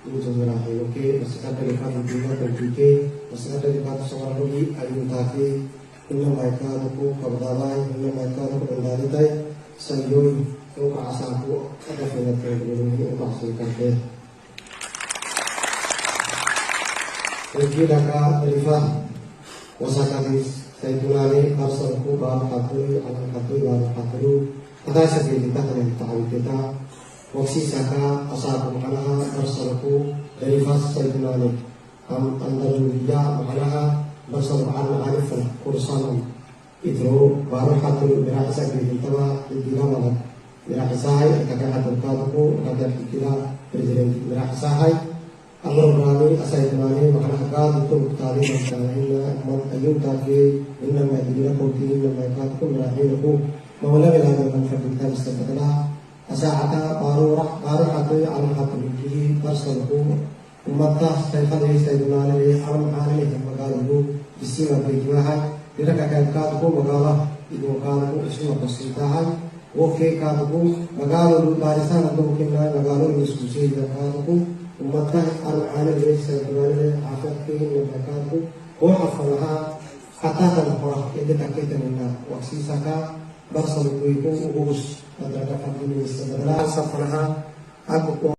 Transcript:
Ujunglah oke, masyarakat dari Filipina terjadi, masyarakat dari Batu Sawaragi, Ayu Taki, Inna mereka tuku kabatalay, Inna mereka tuku pendalitai, Sanjoy, yung kaasa ko, ada pinat kayo yung kasulkan kayo. Regina ka Rifah, wasakamis, saya tulari, harus aku baru katui, alam katui, baru katui, ada sahaja kita kalian tahu kita. Waksi saka asal makalaha bersalaku dari fas sayyidulani andaluliya makalaha bersalaku arif kursan itu baru hatul berasa kita tidak malah berasai kakak hatul kaduku kakak kita presiden berasai Allah berani sayyidulani makalaha kan untuk tali masalahnya ayun tadi inna madina kauti inna makatuku berahinaku mawala bilang kita istiqamah Asa'ata baru hatu alam hatu bihi barsalku umatah sayfadhi sayyidunani alam ahli magalubu bisima bijimahan dirakakan kaduku magalah idu kaduku isma pasintahan woke kaduku magalubu barisan untuk mungkin magalubu diskusi kaduku umatah alam ahli sayyidunani afat kihin kaduku wahafalaha kata dan horah ini takitan inna waksi saka barsalku itu urus terhadap ini sebenarnya safaraha aku